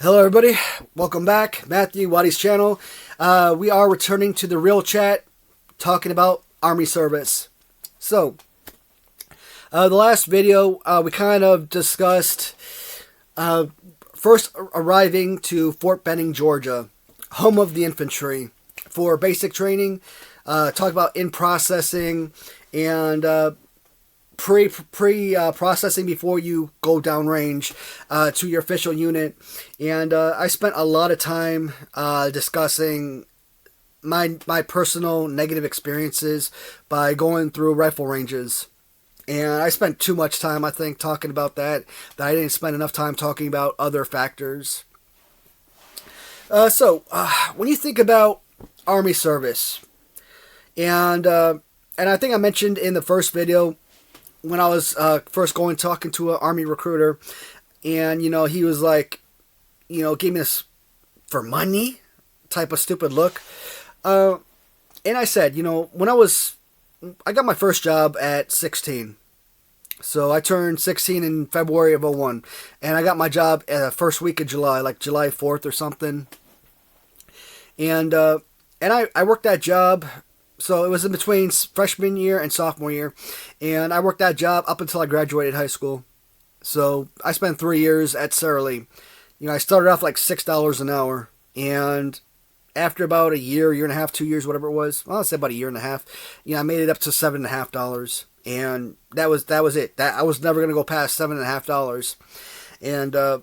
Hello everybody, welcome back, Matthew, Watty's channel. We are returning to the real chat, talking about Army service. So, the last video, we kind of discussed first arriving to Fort Benning, Georgia, home of the infantry, for basic training, talk about in-processing, and pre-processing before you go downrange to your official unit. And I spent a lot of time discussing my personal negative experiences by going through rifle ranges. And I spent too much time, I think, talking about that I didn't spend enough time talking about other factors. So when you think about Army service, and I think I mentioned in the first video, when I was first talking to an Army recruiter, and, he was like, gave me this for money type of stupid look. And I said, when I got my first job at 16. So I turned 16 in February of 01. And I got my job at the first week of July, like July 4th or something. And I worked that job. So it was in between freshman year and sophomore year. And I worked that job up until I graduated high school. So I spent 3 years at Sara Lee. I started off like $6 an hour. And after about a year and a half, 2 years, whatever it was, well, I'll say about a year and a half, I made it up to $7.50. And that was it. I was never going to go past $7.50. And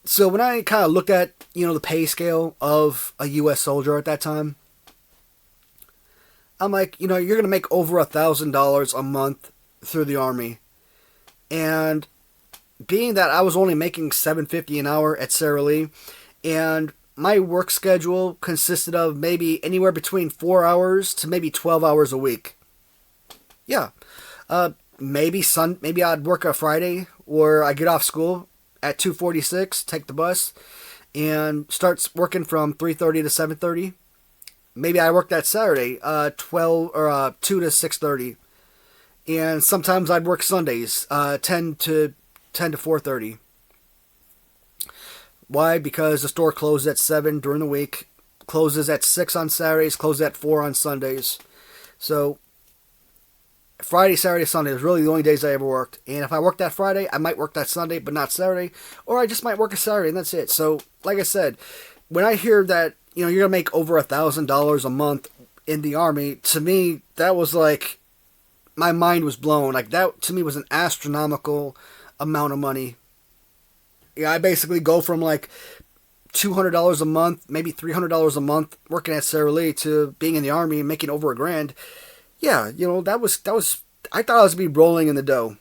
so when I kind of looked at, the pay scale of a U.S. soldier at that time, I'm like, you're going to make over $1,000 a month through the Army. And being that I was only making $7.50 an hour at Sara Lee, and my work schedule consisted of maybe anywhere between 4 hours to maybe 12 hours a week. Yeah. Maybe I'd work a Friday, or I get off school at 2:46, take the bus, and start working from 3:30 to 7:30. Maybe I worked that Saturday, 2 to 6:30, and sometimes I'd work Sundays, 10 to 4:30. Why? Because the store closes at 7 during the week, closes at 6 on Saturdays, closes at 4 on Sundays. So Friday, Saturday, Sunday was really the only days I ever worked. And if I worked that Friday, I might work that Sunday, but not Saturday, or I just might work a Saturday, and that's it. So, like I said, when I hear that, you're going to make over $1,000 a month in the Army, to me, that was like, my mind was blown. Like, that, to me, was an astronomical amount of money. I basically go from, like, $200 a month, maybe $300 a month, working at Sara Lee, to being in the Army and making over $1,000. Yeah, that was, I thought I was going to be rolling in the dough.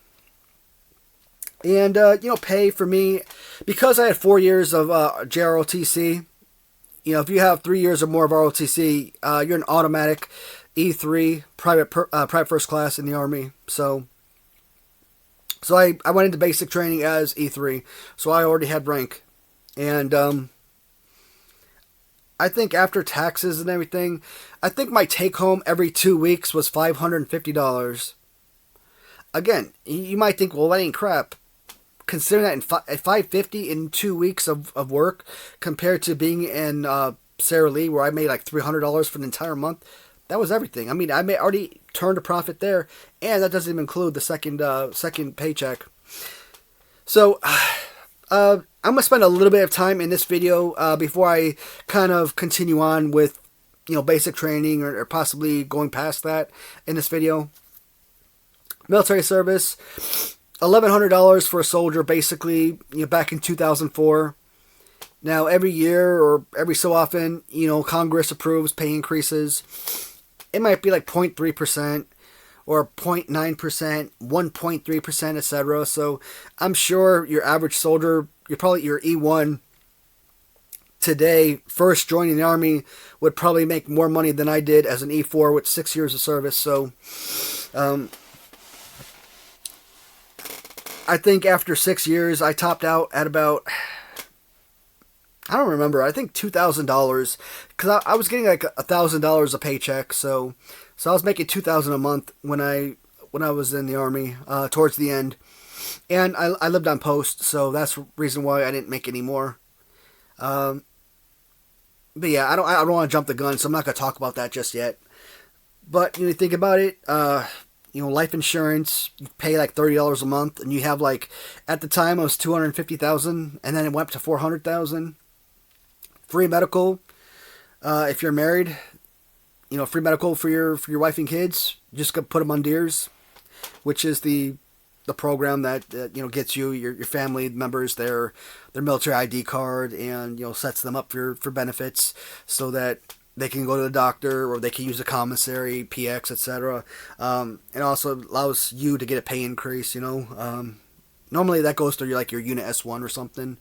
And, pay for me, because I had 4 years of JROTC, if you have 3 years or more of ROTC, you're an automatic E3 private first class in the Army. So I went into basic training as E3, so I already had rank. And I think after taxes and everything, I think my take home every 2 weeks was $550. Again, you might think, well, that ain't crap. Considering that at $550 in 2 weeks of work, compared to being in Sara Lee, where I made like $300 for the entire month, that was everything. I mean, I already turned a profit there, and that doesn't even include the second paycheck. So I'm gonna spend a little bit of time in this video before I kind of continue on with basic training, or possibly going past that in this video. Military service. $1,100 for a soldier, basically, back in 2004. Now, every year or every so often, Congress approves pay increases. It might be like 0.3% or 0.9%, 1.3%, etc. So I'm sure your average soldier, your E1 today, first joining the Army, would probably make more money than I did as an E4 with 6 years of service. So, I think after 6 years, I topped out at about, I don't remember, I think $2,000, because I was getting like $1,000 a paycheck, so I was making $2,000 a month when I was in the Army, towards the end. And I lived on post, so that's the reason why I didn't make any more. But yeah, I don't want to jump the gun, so I'm not gonna talk about that just yet. But you think about it, life insurance, you pay like $30 a month, and you have like, at the time it was 250,000, and then it went up to 400,000. Free medical, if you're married, free medical for your wife and kids. Just go put them on Deers, which is the program that gets you your family members their military ID card, and sets them up for benefits so that they can go to the doctor, or they can use a commissary, PX, etc. It also allows you to get a pay increase. Normally that goes through your unit S1 or something,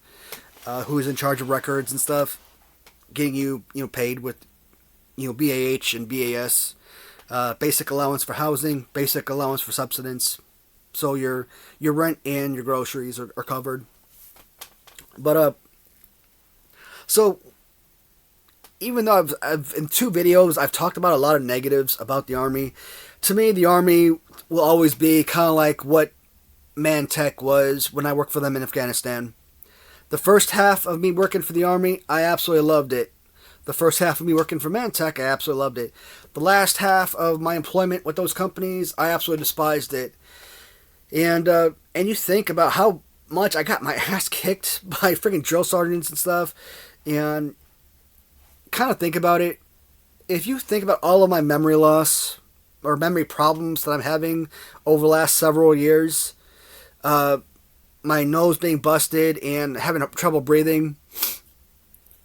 who's in charge of records and stuff, getting you paid with BAH and BAS, basic allowance for housing, basic allowance for subsistence. So your rent and your groceries are covered. But so even though I've in 2 videos I've talked about a lot of negatives about the Army, to me the Army will always be kind of like what Mantech was when I worked for them in Afghanistan. The first half of me working for the Army, I absolutely loved it. The first half of me working for Mantech, I absolutely loved it. The last half of my employment with those companies, I absolutely despised it. And you think about how much I got my ass kicked by freaking drill sergeants and stuff, and kind of think about it. If you think about all of my memory loss or memory problems that I'm having over the last several years, my nose being busted and having trouble breathing,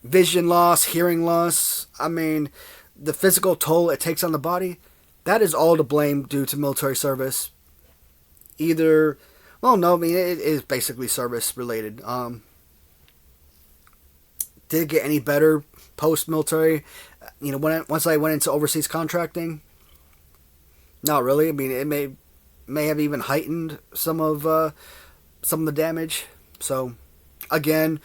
vision loss, hearing loss, I mean, the physical toll it takes on the body, that is all to blame due to military service. It is basically service related. Did it get any better post-military? Once I went into overseas contracting? Not really. I mean, it may have even heightened some of the damage. So, again,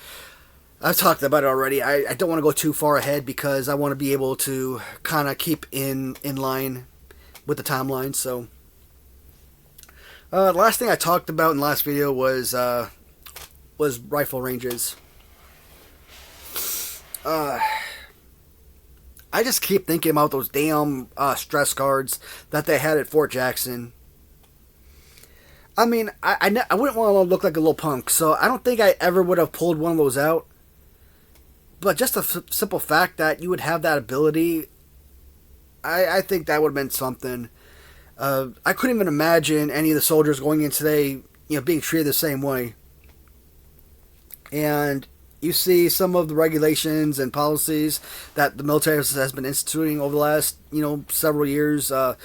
I've talked about it already. I don't want to go too far ahead because I want to be able to kind of keep in line with the timeline. So, the last thing I talked about in the last video was rifle ranges. I just keep thinking about those damn stress guards that they had at Fort Jackson. I mean, I wouldn't want to look like a little punk, so I don't think I ever would have pulled one of those out. But just the simple fact that you would have that ability, I think that would have been something. I couldn't even imagine any of the soldiers going in today, being treated the same way. And you see some of the regulations and policies that the military has been instituting over the last, several years. So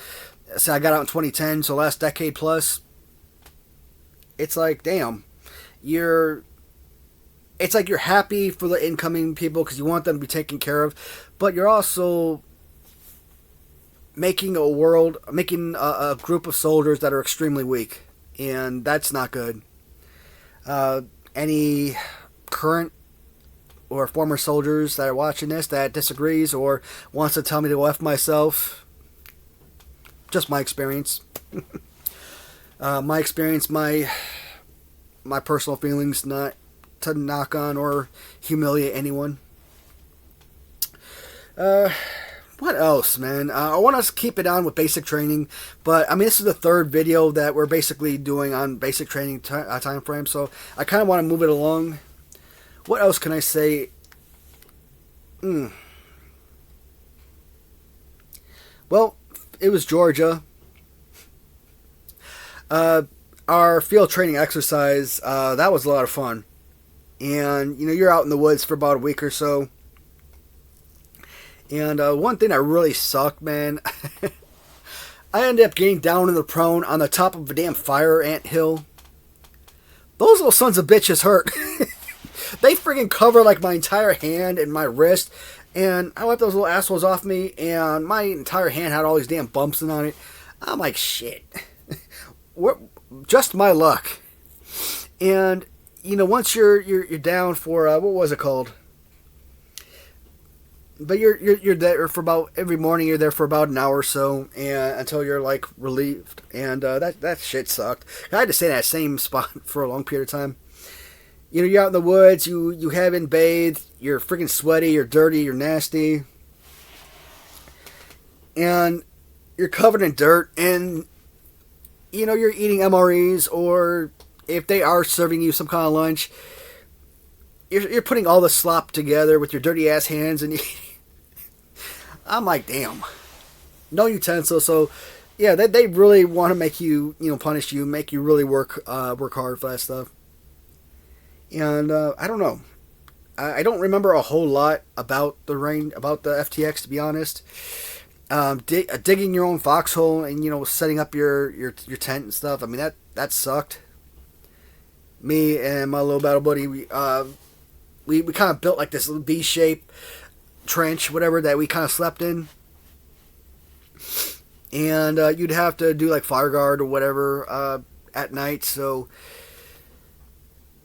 I got out in 2010, so last decade plus. It's like, damn, it's like you're happy for the incoming people because you want them to be taken care of, but you're also making a group of soldiers that are extremely weak, and that's not good. Any current or former soldiers that are watching this that disagrees or wants to tell me to go F myself, just my experience. My personal feelings, not to knock on or humiliate anyone. What else, man? I want to keep it on with basic training, but I mean, this is the 3rd video that we're basically doing on basic training time frame, so I kind of want to move it along. What else can I say? Well, it was Georgia. Our field training exercise, that was a lot of fun. And, you're out in the woods for about a week or so. And one thing that really sucked, man, I ended up getting down in the prone on the top of a damn fire ant hill. Those little sons of bitches hurt. They friggin' cover like my entire hand and my wrist. And I wiped those little assholes off me, and my entire hand had all these damn bumps on it. I'm like, shit. Just my luck. And, once you're down for, what was it called? But you're there for about, every morning you're there for about an hour or so, and until you're like relieved. And that shit sucked. I had to stay in that same spot for a long period of time. You know, you're out in the woods, you haven't bathed, you're freaking sweaty, you're dirty, you're nasty, and you're covered in dirt, and you know you're eating MREs, or if they are serving you some kind of lunch, you're putting all the slop together with your dirty ass hands, and I'm like, damn, no utensils. So yeah, they really want to make you, you know, punish you, make you really work hard for that stuff. And I don't know. I don't remember a whole lot about the FTX, to be honest. Digging your own foxhole and, you know, setting up your tent and stuff. I mean, that sucked. Me and my little battle buddy, we kind of built like this little V-shaped trench, whatever, that we kind of slept in. And you'd have to do like fire guard or whatever at night. So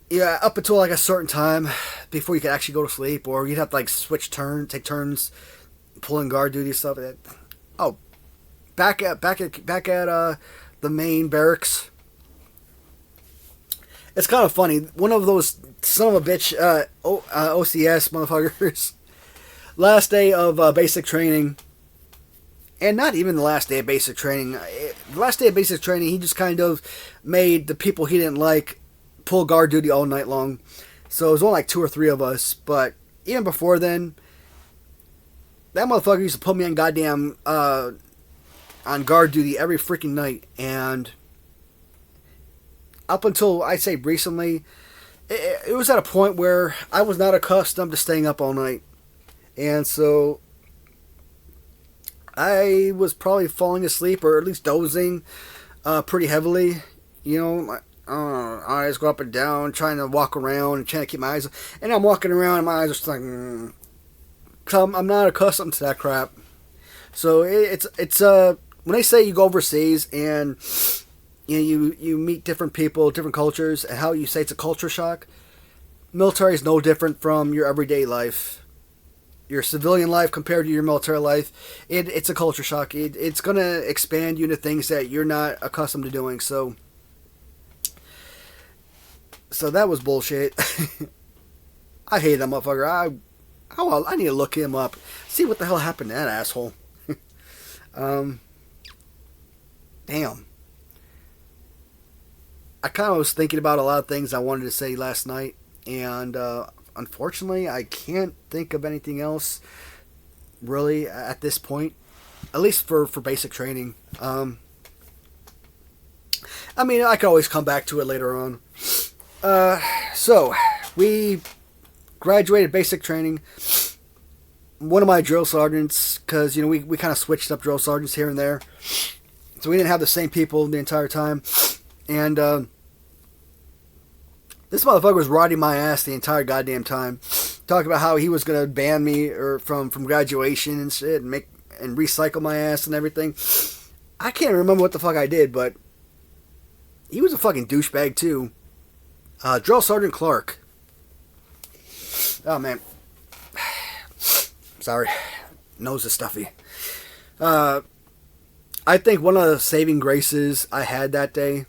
yeah, up until like a certain time before you could actually go to sleep, or you'd have to like take turns pulling guard duty and stuff. Oh, back at the main barracks. It's kind of funny. One of those son of a bitch OCS motherfuckers. Last day of basic training, and not even the last day of basic training. The last day of basic training, he just kind of made the people he didn't like pull guard duty all night long. So it was only like 2 or 3 of us. But even before then, that motherfucker used to put me on goddamn on guard duty every freaking night. And up until I'd say recently, it was at a point where I was not accustomed to staying up all night. And so I was probably falling asleep, or at least dozing pretty heavily. You know, eyes go up and down, trying to walk around and trying to keep my eyes. And I'm walking around and my eyes are just like, I'm not accustomed to that crap. So it's when they say you go overseas and you know, you meet different people, different cultures, and how you say it's a culture shock. Military is no different from your everyday life. Your civilian life compared to your military life, it's a culture shock. It's going to expand you into things that you're not accustomed to doing. So that was bullshit. I hate that motherfucker. I need to look him up. See what the hell happened to that asshole. Damn. I kind of was thinking about a lot of things I wanted to say last night, and unfortunately, I can't think of anything else really at this point, at least for basic training. I mean, I could always come back to it later on. So, we graduated basic training. One of my drill sergeants, because, you know, we kind of switched up drill sergeants here and there, so we didn't have the same people the entire time. And this motherfucker was riding my ass the entire goddamn time, talking about how he was gonna ban me from graduation and shit, and recycle my ass and everything. I can't remember what the fuck I did, but he was a fucking douchebag too. Drill Sergeant Clark. Oh man, sorry, nose is stuffy. I think one of the saving graces I had that day.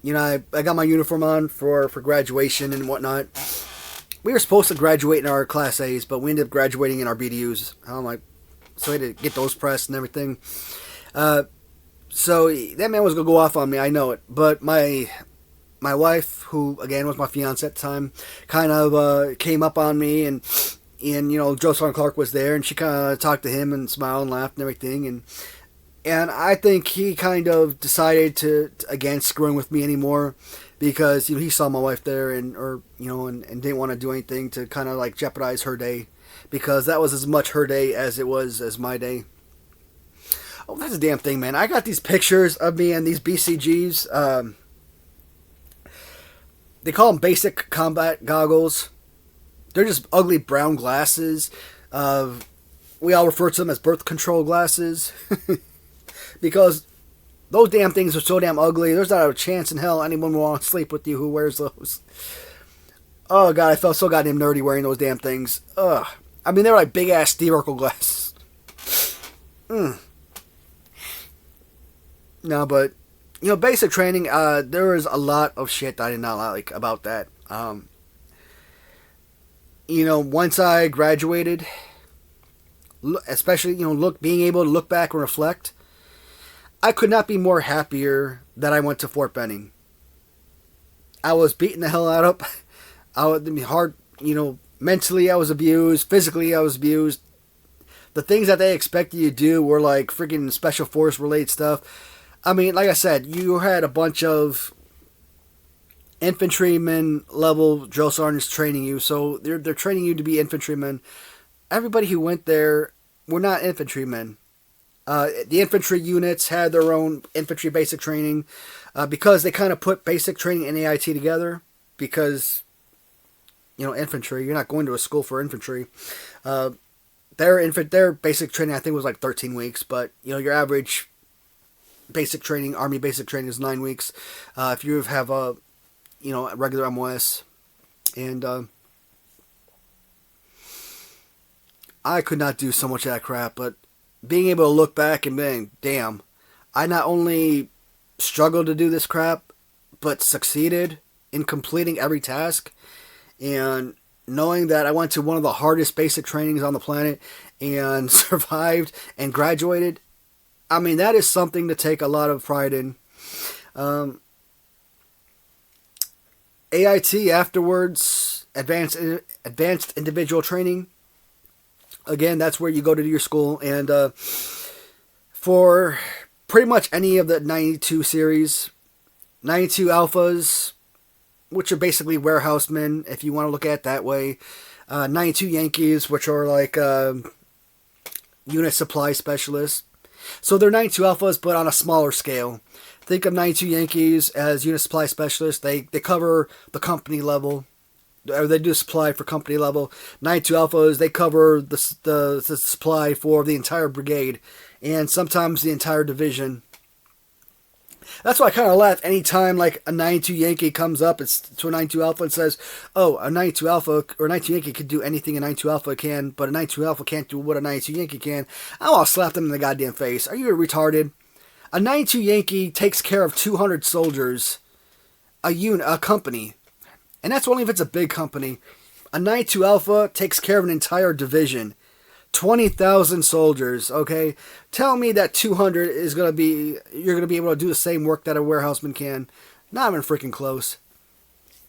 You know, I got my uniform on for graduation and whatnot. We were supposed to graduate in our Class A's, but we ended up graduating in our BDUs. I'm like, so we had to get those pressed and everything. So that man was going to go off on me, I know it. But my wife, who, again, was my fiance at the time, kind of came up on me, and you know, Joe Sergeant Clark was there, and she kind of talked to him and smiled and laughed and everything, and I think he kind of decided to against screwing with me anymore, because, you know, he saw my wife there and didn't want to do anything to kind of like jeopardize her day, because that was as much her day as it was as my day. Oh, that's a damn thing, man. I got these pictures of me and these BCGs. They call them basic combat goggles. They're just ugly brown glasses. We all refer to them as birth control glasses. Because those damn things are so damn ugly. There's not a chance in hell anyone will want to sleep with you who wears those. Oh god, I felt so goddamn nerdy wearing those damn things. Ugh. I mean, they were like big ass Steve Urkel glasses. No, but basic training. There was a lot of shit that I did not like about that. Once I graduated, especially being able to look back and reflect, I could not be more happier that I went to Fort Benning. I was beating the hell out of. Mentally I was abused. Physically I was abused. The things that they expected you to do were like freaking special force related stuff. I mean, like I said, you had a bunch of infantryman level drill sergeants training you, so they're training you to be infantrymen. Everybody who went there were not infantrymen. The infantry units had their own infantry basic training because they kind of put basic training and AIT together because, infantry, you're not going to a school for infantry. Their basic training, I think, was like 13 weeks, but, your average basic training, Army basic training is 9 weeks. If you have a regular MOS. And I could not do so much of that crap, but being able to look back and being, damn, I not only struggled to do this crap, but succeeded in completing every task. And knowing that I went to one of the hardest basic trainings on the planet and survived and graduated, I mean, that is something to take a lot of pride in. AIT afterwards, advanced individual training. Again, that's where you go to do your school. And for pretty much any of the 92 series, 92 alphas, which are basically warehousemen, if you want to look at it that way. 92 Yankees, which are like unit supply specialists. So they're 92 alphas, but on a smaller scale. Think of 92 Yankees as unit supply specialists. They cover the company level, or they do supply for company level. 92 alphas, they cover the supply for the entire brigade, and sometimes the entire division. That's why I kind of laugh anytime like a 92 Yankee comes up to a 92 Alpha and says, oh, a 92 Alpha or a 92 Yankee could do anything a 92 Alpha can, but a 92 Alpha can't do what a 92 Yankee can. I'll slap them in the goddamn face. Are you retarded? A 92 Yankee takes care of 200 soldiers, a company. And that's only if it's a big company. A 92 Alpha takes care of an entire division. 20,000 soldiers, okay? Tell me that 200 is going to be, you're going to be able to do the same work that a warehouseman can. Not even freaking close.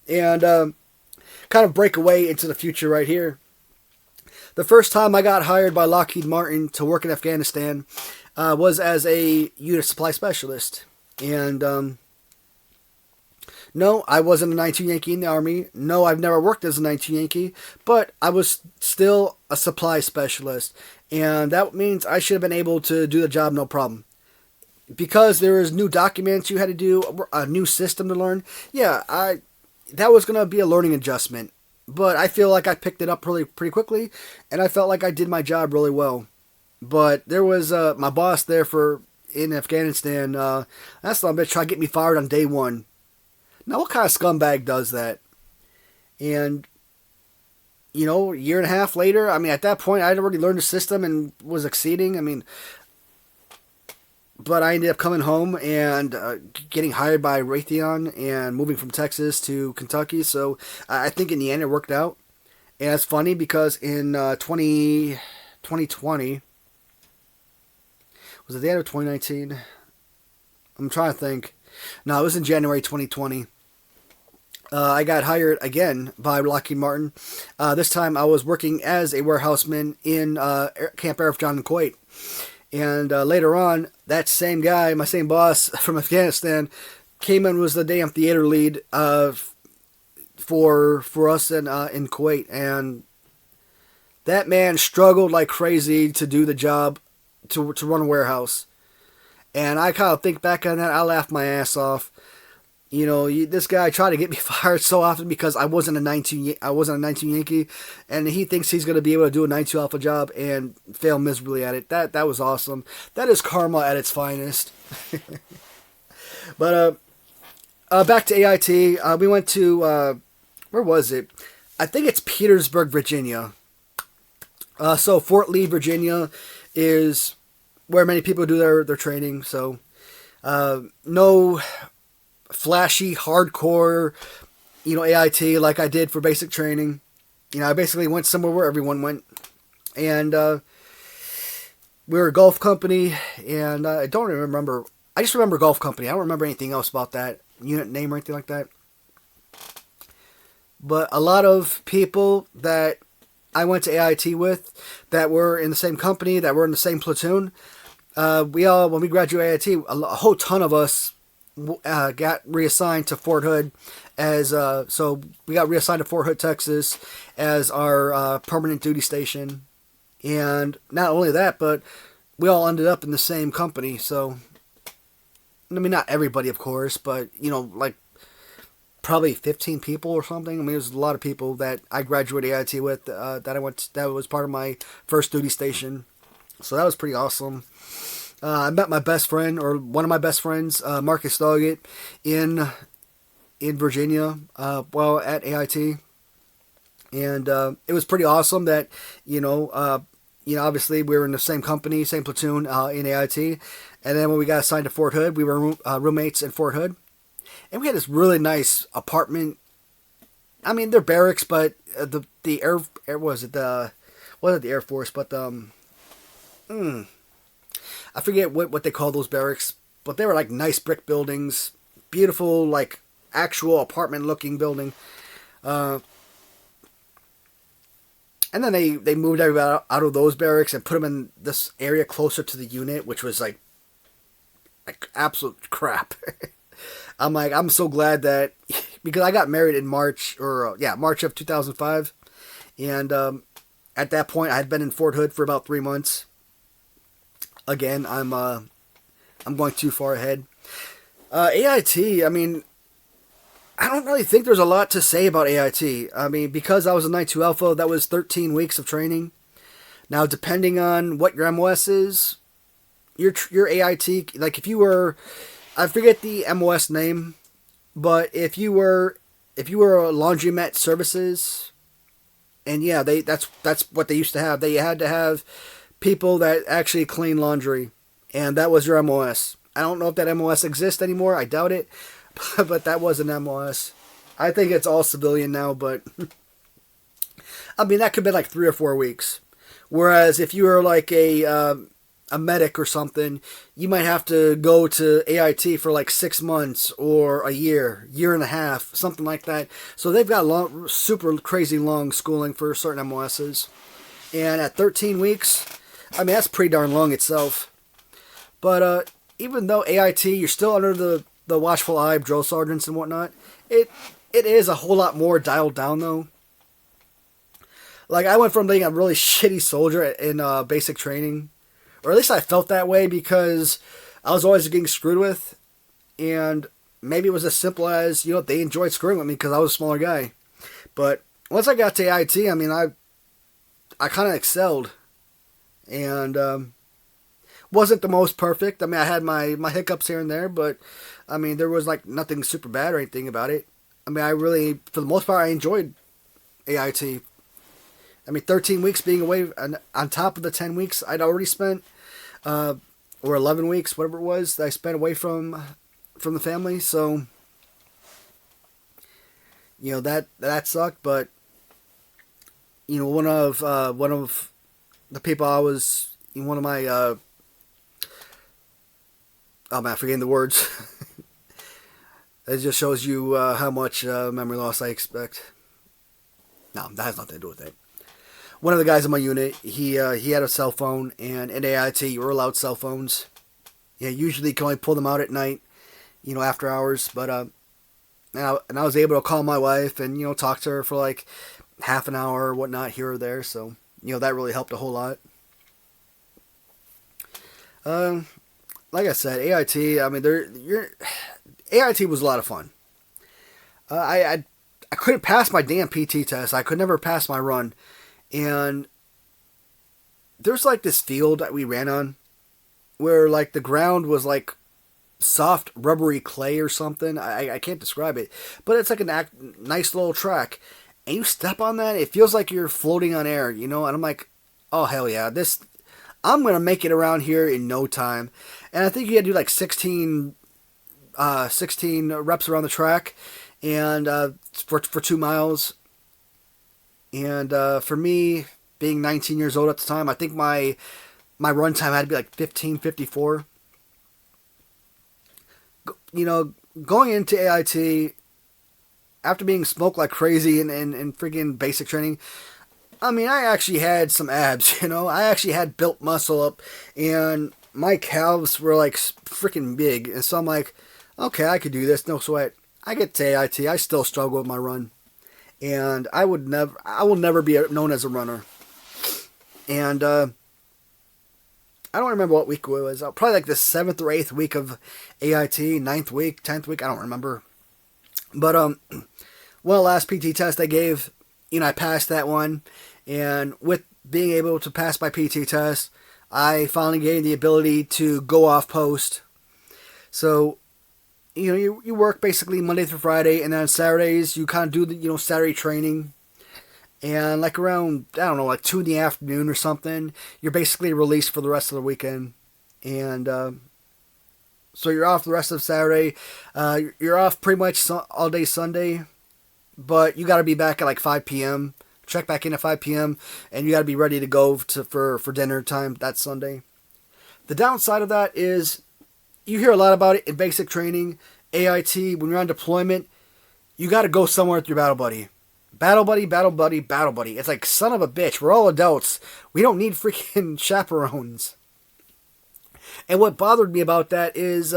And kind of break away into the future right here. The first time I got hired by Lockheed Martin to work in Afghanistan was as a unit supply specialist. And no, I wasn't a 92 Yankee in the Army. No, I've never worked as a 92 Yankee, but I was still a supply specialist. And that means I should have been able to do the job no problem. Because there was new documents you had to do, a new system to learn. Yeah, that was going to be a learning adjustment. But I feel like I picked it up pretty quickly, and I felt like I did my job really well. But there was my boss there in Afghanistan. That son of a bitch tried to get me fired on day one. Now, what kind of scumbag does that? And, a year and a half later, I mean, at that point, I had already learned the system and was exceeding. I mean, but I ended up coming home and getting hired by Raytheon and moving from Texas to Kentucky. So I think in the end it worked out. And it's funny because in 2020, was it the end of 2019? I'm trying to think. No, it was in January 2020. I got hired again by Lockheed Martin. This time I was working as a warehouseman in Camp Arif John in Kuwait. And later on, that same guy, my same boss from Afghanistan, came in and was the damn theater lead for us in Kuwait. And that man struggled like crazy to do the job, to run a warehouse. And I kind of think back on that, I laughed my ass off. This guy tried to get me fired so often because I wasn't a 19 Yankee, and he thinks he's going to be able to do a 92 Alpha job and fail miserably at it. That was awesome. That is karma at its finest. But back to AIT. We went to where was it? I think it's Petersburg, Virginia. So Fort Lee, Virginia, is where many people do their training. So No flashy, hardcore, AIT like I did for basic training. I basically went somewhere where everyone went. And we were a golf company, and I don't remember. I just remember golf company. I don't remember anything else about that unit name or anything like that. But a lot of people that I went to AIT with that were in the same company, that were in the same platoon, when we graduated AIT, a whole ton of us got reassigned to Fort Hood so we got reassigned to Fort Hood, Texas as our permanent duty station. And not only that, but we all ended up in the same company. So, I mean, not everybody, of course, but, like probably 15 people or something. I mean, there's a lot of people that I graduated AIT with that was part of my first duty station. So that was pretty awesome. I met my best friend, or one of my best friends, Marcus Doggett, in Virginia, at AIT. And it was pretty awesome that, obviously we were in the same company, same platoon in AIT. And then when we got assigned to Fort Hood, we were roommates in Fort Hood. And we had this really nice apartment. I mean, they're barracks, but the air wasn't the Air Force, but I forget what they call those barracks, but they were like nice brick buildings, beautiful, like actual apartment looking building. And then they moved everybody out of those barracks and put them in this area closer to the unit, which was like absolute crap. I'm so glad that, because I got married in March of 2005. And at that point I had been in Fort Hood for about 3 months. Again, I'm going too far ahead. AIT, I mean, I don't really think there's a lot to say about AIT. I mean, because I was a 9-2 Alpha, that was 13 weeks of training. Now, depending on what your MOS is, your AIT, like if you were, I forget the MOS name, but if you were a laundromat services, and yeah, that's what they used to have. They had to have people that actually clean laundry, and that was your MOS. I don't know if that MOS exists anymore. I doubt it. But that was an MOS. I think it's all civilian now, but I mean, that could be like 3 or 4 weeks. Whereas if you were like a medic or something, you might have to go to AIT for like 6 months or a year and a half, something like that. So they've got super crazy long schooling for certain MOSs. And at 13 weeks, I mean, that's pretty darn long itself. But even though AIT, you're still under the watchful eye of drill sergeants and whatnot, it is a whole lot more dialed down, though. Like, I went from being a really shitty soldier in basic training, or at least I felt that way, because I was always getting screwed with, and maybe it was as simple as, they enjoyed screwing with me because I was a smaller guy. But once I got to AIT, I mean, I kind of excelled, and wasn't the most perfect. I mean, I had my hiccups here and there, but I mean, there was like nothing super bad or anything about it. I mean, I really, for the most part, I enjoyed AIT. I mean, 13 weeks being away on top of the 10 weeks I'd already spent, or 11 weeks, whatever it was, that I spent away from the family. So, that sucked. But one of the people I was, one of my oh man, I'm forgetting the words. It just shows you how much memory loss I expect. No, that has nothing to do with it. One of the guys in my unit, he had a cell phone, and in AIT you were allowed cell phones. Yeah, usually you can only pull them out at night, after hours. But and I was able to call my wife and talk to her for like half an hour or whatnot here or there. So that really helped a whole lot. Like I said, AIT. I mean, AIT was a lot of fun. I couldn't pass my damn PT test. I could never pass my run, and there's like this field that we ran on, where like the ground was like soft rubbery clay or something. I can't describe it, but it's like a nice little track, and you step on that, it feels like you're floating on air, And I'm like, oh hell yeah, this. I'm going to make it around here in no time. And I think you had to do like 16 reps around the track, and for 2 miles. And for me, being 19 years old at the time, I think my run time had to be like 15:54. Going into AIT after being smoked like crazy in freaking basic training, I mean, I actually had some abs. I actually had built muscle up, and my calves were like freaking big. And so I'm like, okay, I could do this, no sweat. I get to AIT, I still struggle with my run, and I will never be known as a runner. And I don't remember what week it was. Probably like the 7th or 8th week of AIT, 9th week, 10th week. I don't remember. But one of the last PT tests they gave, I passed that one. And with being able to pass my PT test, I finally gained the ability to go off post. So, you work basically Monday through Friday, and then on Saturdays you kind of do the Saturday training. And like around, I don't know, like 2 in the afternoon or something, you're basically released for the rest of the weekend. And so you're off the rest of Saturday. You're off pretty much all day Sunday. But you got to be back at like 5 p.m. Check back in at 5 p.m. And you got to be ready to go for dinner time that Sunday. The downside of that is you hear a lot about it in basic training, AIT, when you're on deployment. You got to go somewhere with your battle buddy. Battle buddy, battle buddy, battle buddy. It's like, son of a bitch, we're all adults. We don't need freaking chaperones. And what bothered me about that is,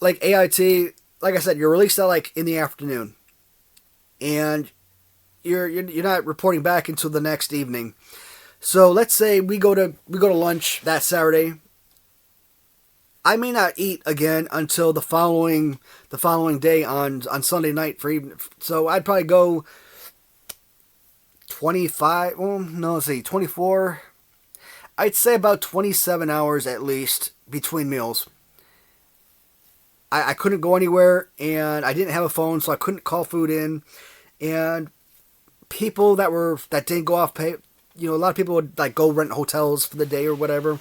like AIT, like I said, you're released at like in the afternoon. And you're not reporting back until the next evening. So let's say we go to lunch that Saturday. I may not eat again until the following day on Sunday night for evening. So I'd probably go 25. Well, no, let's see, 24. I'd say about 27 hours at least between meals. I couldn't go anywhere, and I didn't have a phone, so I couldn't call food in. And people that didn't go off pay. A lot of people would like go rent hotels for the day or whatever,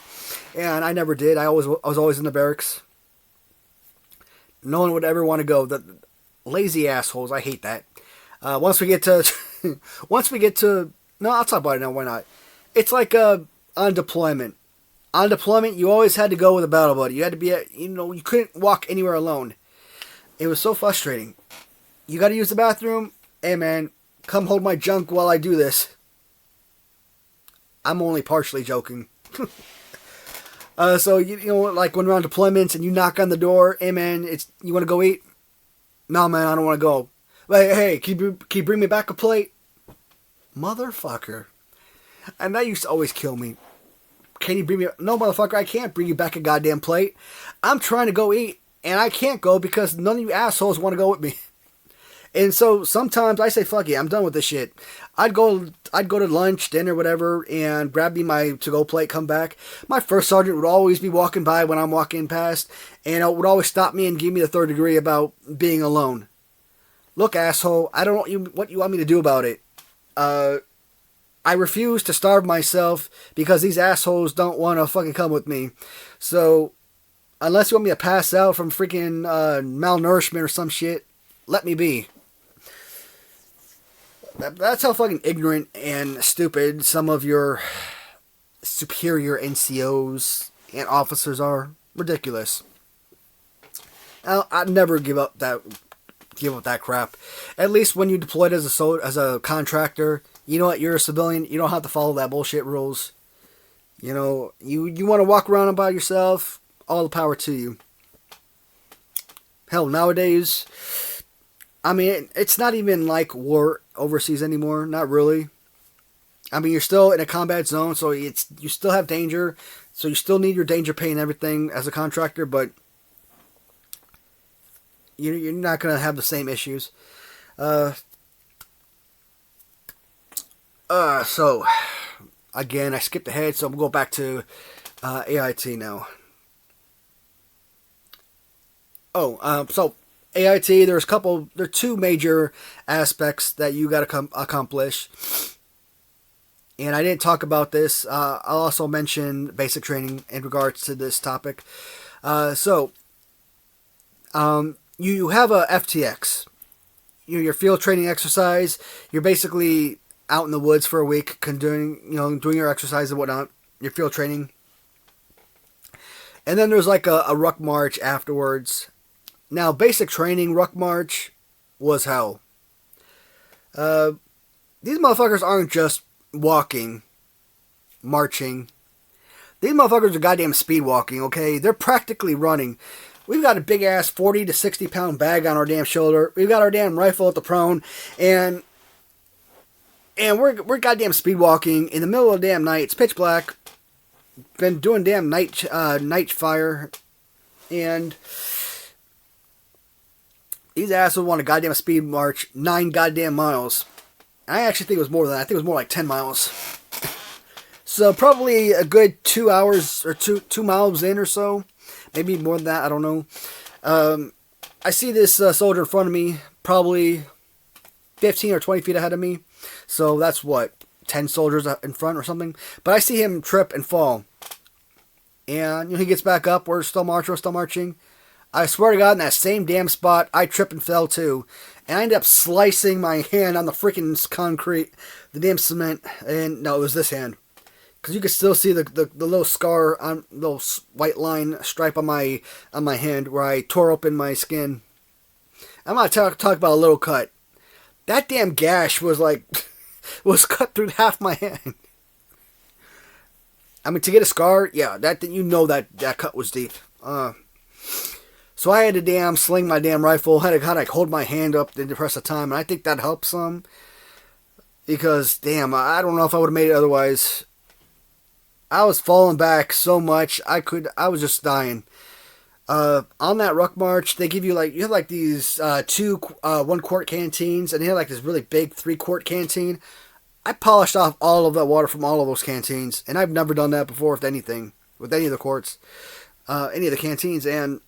and I never did. I was always in the barracks. No one would ever want to go. The lazy assholes. I hate that. Once we get to, no, I'll talk about it now. Why not? It's like on deployment. On deployment, you always had to go with a battle buddy. You had to be you couldn't walk anywhere alone. It was so frustrating. You got to use the bathroom. Hey man, come hold my junk while I do this. I'm only partially joking. So, like when we're on deployments and you knock on the door, hey man, you want to go eat? No man, I don't want to go. Hey, can you bring me back a plate? Motherfucker. And that used to always kill me. Can you bring me... No, motherfucker, I can't bring you back a goddamn plate. I'm trying to go eat, and I can't go because none of you assholes want to go with me. And so sometimes I say, fuck it, I'm done with this shit. I'd go to lunch, dinner, whatever, and grab me my to-go plate, come back. My first sergeant would always be walking by when I'm walking past, and would always stop me and give me the third degree about being alone. Look, asshole, I don't know what you want me to do about it. I refuse to starve myself because these assholes don't want to fucking come with me. So, unless you want me to pass out from freaking malnourishment or some shit, let me be. That's how fucking ignorant and stupid some of your superior NCOs and officers are. Ridiculous. I'd never give up that crap. At least when you deployed as a contractor, you know what? You're a civilian. You don't have to follow that bullshit rules. You want to walk around by yourself. All the power to you. Hell, nowadays, I mean, it's not even like war overseas anymore. Not really. I mean, you're still in a combat zone, so you still have danger. So you still need your danger pay and everything as a contractor, but you're not going to have the same issues. So, again, I skipped ahead, so I'm going to go back to AIT now. So AIT, there are two major aspects that you got to accomplish. And I didn't talk about this. I'll also mention basic training in regards to this topic. You have a FTX. Your field training exercise. You're basically out in the woods for a week, doing your exercise and whatnot. Your field training. And then there's like a ruck march afterwards. Now, basic training, ruck march, was hell. These motherfuckers aren't just walking, marching. These motherfuckers are goddamn speed walking, okay? They're practically running. We've got a big ass 40 to 60 pound bag on our damn shoulder. We've got our damn rifle at the prone, and we're goddamn speed walking in the middle of the damn night. It's pitch black. Been doing damn night fire, and these assholes want a goddamn speed march 9 goddamn miles. I actually think it was more than that. I think it was more like 10 miles. So probably a good 2 hours or 2 miles in or so. Maybe more than that. I don't know. I see this soldier in front of me, probably 15 or 20 feet ahead of me. So that's what, 10 soldiers in front or something. But I see him trip and fall. And he gets back up. We're still marching. I swear to God, in that same damn spot, I tripped and fell too. And I ended up slicing my hand on the freaking concrete, the damn cement. And no, it was this hand. Because you could still see the little scar, on little white line stripe on my hand where I tore open my skin. I'm not talk about a little cut. That damn gash was was cut through half my hand. I mean, to get a scar, yeah, that cut was deep. So I had to damn sling my damn rifle. Had to hold my hand up to press the time, and I think that helped some. Because damn, I don't know if I would have made it otherwise. I was falling back so much, I was just dying. On that ruck march, they give you you have these 2 1-quart canteens, and they have this really big 3-quart canteen. I polished off all of that water from all of those canteens, and I've never done that before with anything, with any of the quarts, any of the canteens, and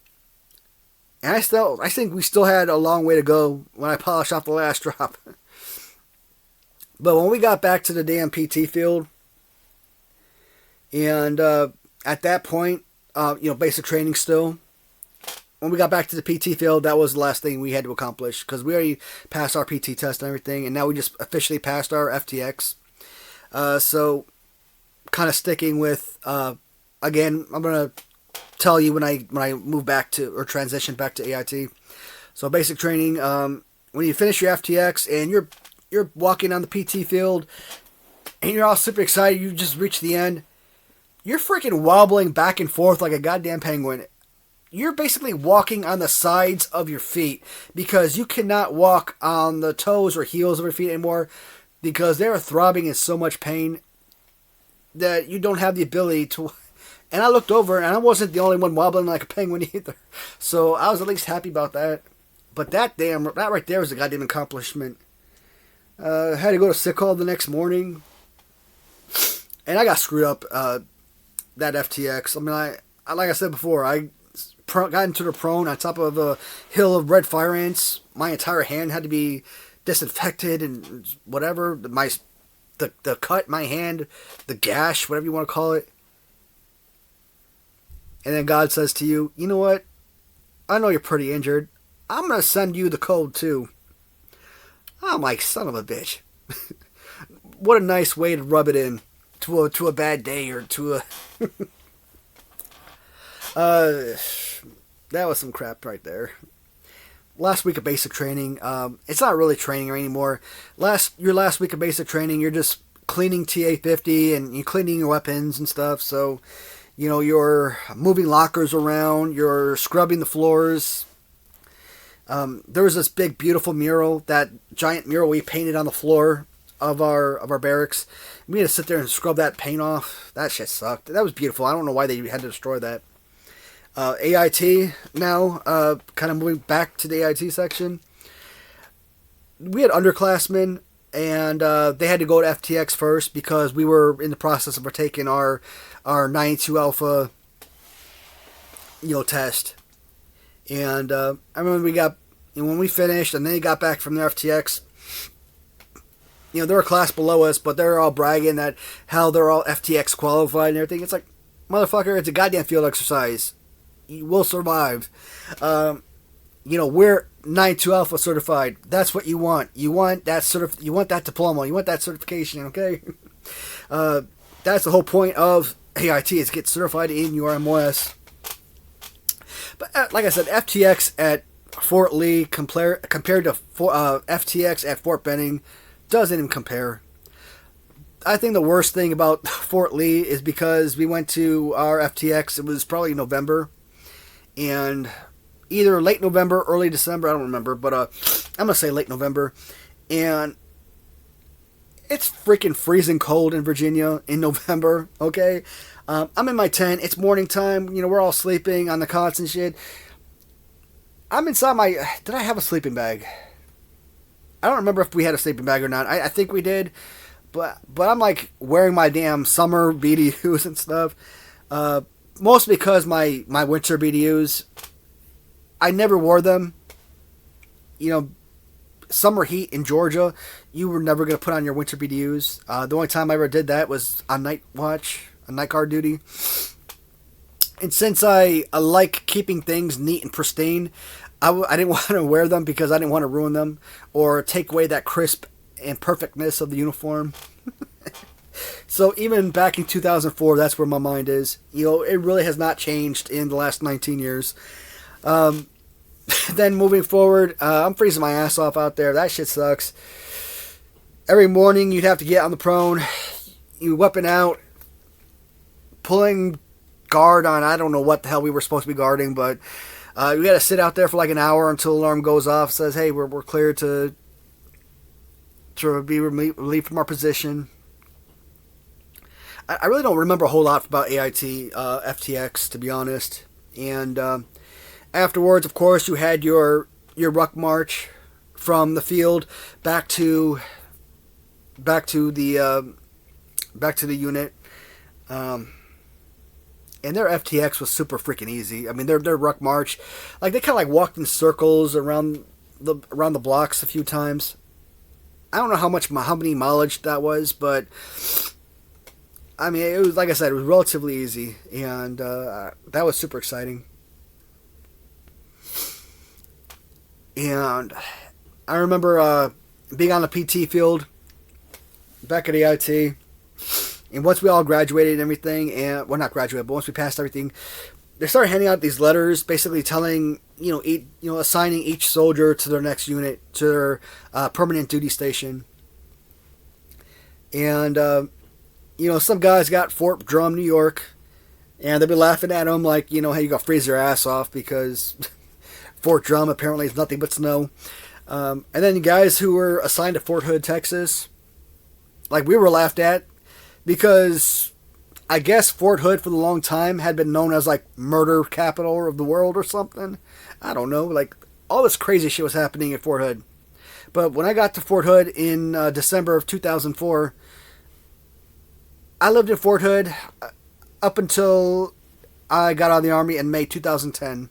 I think we still had a long way to go when I polished off the last drop. But when we got back to the damn PT field, and at that point, basic training still. When we got back to the PT field, that was the last thing we had to accomplish. Because we already passed our PT test and everything. And now we just officially passed our FTX. So, kind of sticking with, again, I'm going to tell you when I move back to, or transition back to AIT. So, basic training, when you finish your FTX and you're walking on the PT field, and you're all super excited, you just reached the end. You're freaking wobbling back and forth like a goddamn penguin. You're basically walking on the sides of your feet because you cannot walk on the toes or heels of your feet anymore because they are throbbing in so much pain that you don't have the ability to. And I looked over and I wasn't the only one wobbling like a penguin either. So I was at least happy about that. But that right there was a goddamn accomplishment. I had to go to sick call the next morning. And I got screwed up. That FTX. I mean, like I said before, I got into the prone on top of a hill of red fire ants. My entire hand had to be disinfected and whatever. The cut, my hand, the gash, whatever you want to call it. And then God says to you, you know what? I know you're pretty injured. I'm going to send you the code too. I'm like, son of a bitch. What a nice way to rub it in. To a bad day or to a that was some crap right there. Last week of basic training, it's not really training anymore. Your last week of basic training, you're just cleaning TA-50 and you're cleaning your weapons and stuff. So, you're moving lockers around, you're scrubbing the floors. There was this big beautiful mural, that giant mural we painted on the floor of our barracks. We had to sit there and scrub that paint off. That shit sucked. That was beautiful. I don't know why they had to destroy that. AIT now, kind of moving back to the AIT section. We had underclassmen, and they had to go to FTX first because we were in the process of taking our 92 Alpha, test. And I remember when we finished, and then he got back from the FTX. they're a class below us, but they're all bragging that how they're all FTX qualified and everything. It's like, motherfucker, it's a goddamn field exercise. You will survive. We're 9-2 Alpha certified. That's what you want. You want that you want that diploma. You want that certification. Okay. That's the whole point of AIT, is get certified in your MOS. But like I said, FTX at Fort Lee compared to FTX at Fort Benning doesn't even compare. I think the worst thing about Fort Lee is because we went to our FTX, it was probably November, and either late November, early December, I don't remember, but I'm going to say late November, and it's freaking freezing cold in Virginia in November, okay? I'm in my tent, it's morning time, we're all sleeping on the cots and shit. I'm inside did I have a sleeping bag? I don't remember if we had a sleeping bag or not. I think we did. But I'm like wearing my damn summer BDUs and stuff. Mostly because my winter BDUs, I never wore them. Summer heat in Georgia, you were never going to put on your winter BDUs. The only time I ever did that was on night watch, on night guard duty. And since I like keeping things neat and pristine, I didn't want to wear them because I didn't want to ruin them or take away that crisp and perfectness of the uniform. So even back in 2004, that's where my mind is. It really has not changed in the last 19 years. Then moving forward, I'm freezing my ass off out there. That shit sucks. Every morning you'd have to get on the prone, you weapon out, pulling guard on, I don't know what the hell we were supposed to be guarding, but we got to sit out there for like an hour until the alarm goes off, says, hey, we're clear to be relieved from our position. I really don't remember a whole lot about AIT, FTX, to be honest. And afterwards, of course, you had your ruck march from the field back to the unit. And their FTX was super freaking easy. I mean, their ruck march, like they kind of like walked in circles around the blocks a few times. I don't know how many mileage that was, but I mean, it was, like I said, it was relatively easy, and that was super exciting. And I remember being on the PT field back at AIT. And once we all graduated and everything, and well, not graduated, but once we passed everything, they started handing out these letters, basically telling, assigning each soldier to their next unit, to their permanent duty station. And some guys got Fort Drum, New York, and they'd be laughing at them like, hey, you got to freeze your ass off because Fort Drum apparently is nothing but snow. And then the guys who were assigned to Fort Hood, Texas, like we were laughed at. Because I guess Fort Hood for the long time had been known as like murder capital of the world or something. I don't know. Like all this crazy shit was happening at Fort Hood. But when I got to Fort Hood in December of 2004, I lived in Fort Hood up until I got out of the Army in May 2010.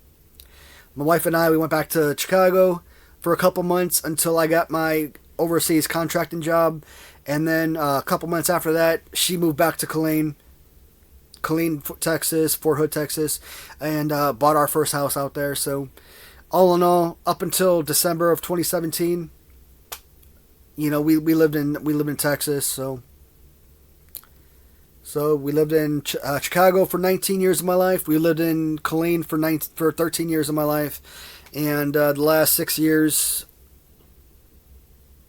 My wife and I, we went back to Chicago for a couple months until I got my overseas contracting job. And then a couple months after that, she moved back to Killeen, Texas, Fort Hood, Texas, and bought our first house out there. So, all in all, up until December of 2017, we lived in Texas. So we lived in Chicago for 19 years of my life. We lived in Killeen for 13 years of my life, and the last 6 years.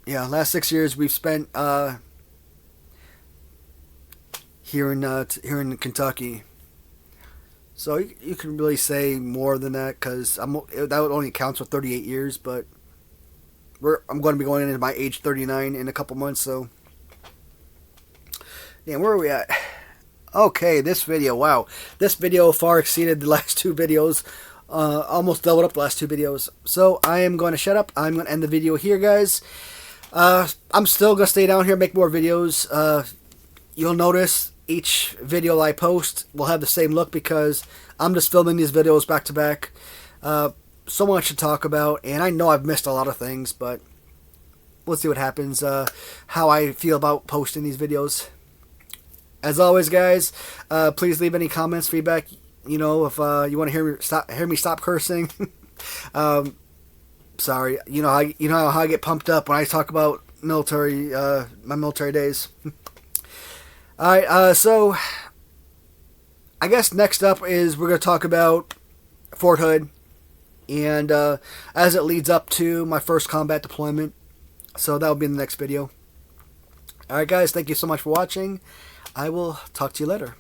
Yeah, last 6 years we've spent here in Kentucky. So you can really say more than that because that would only count for 38 years. But I'm going to be going into my age 39 in a couple months. So, damn, where are we at? Okay, this video. Wow, this video far exceeded the last two videos. Almost doubled up the last two videos. So I am going to shut up. I'm going to end the video here, guys. I'm still going to stay down here and make more videos. You'll notice each video I post will have the same look because I'm just filming these videos back to back. So much to talk about, and I know I've missed a lot of things, but we'll see what happens. How I feel about posting these videos. As always, guys, please leave any comments, feedback. You know, if you want to hear me stop cursing. Sorry, you know how I get pumped up when I talk about military, my military days. All right, so I guess next up is we're gonna talk about Fort Hood, and as it leads up to my first combat deployment. So that'll be in the next video. All right, guys, thank you so much for watching. I will talk to you later.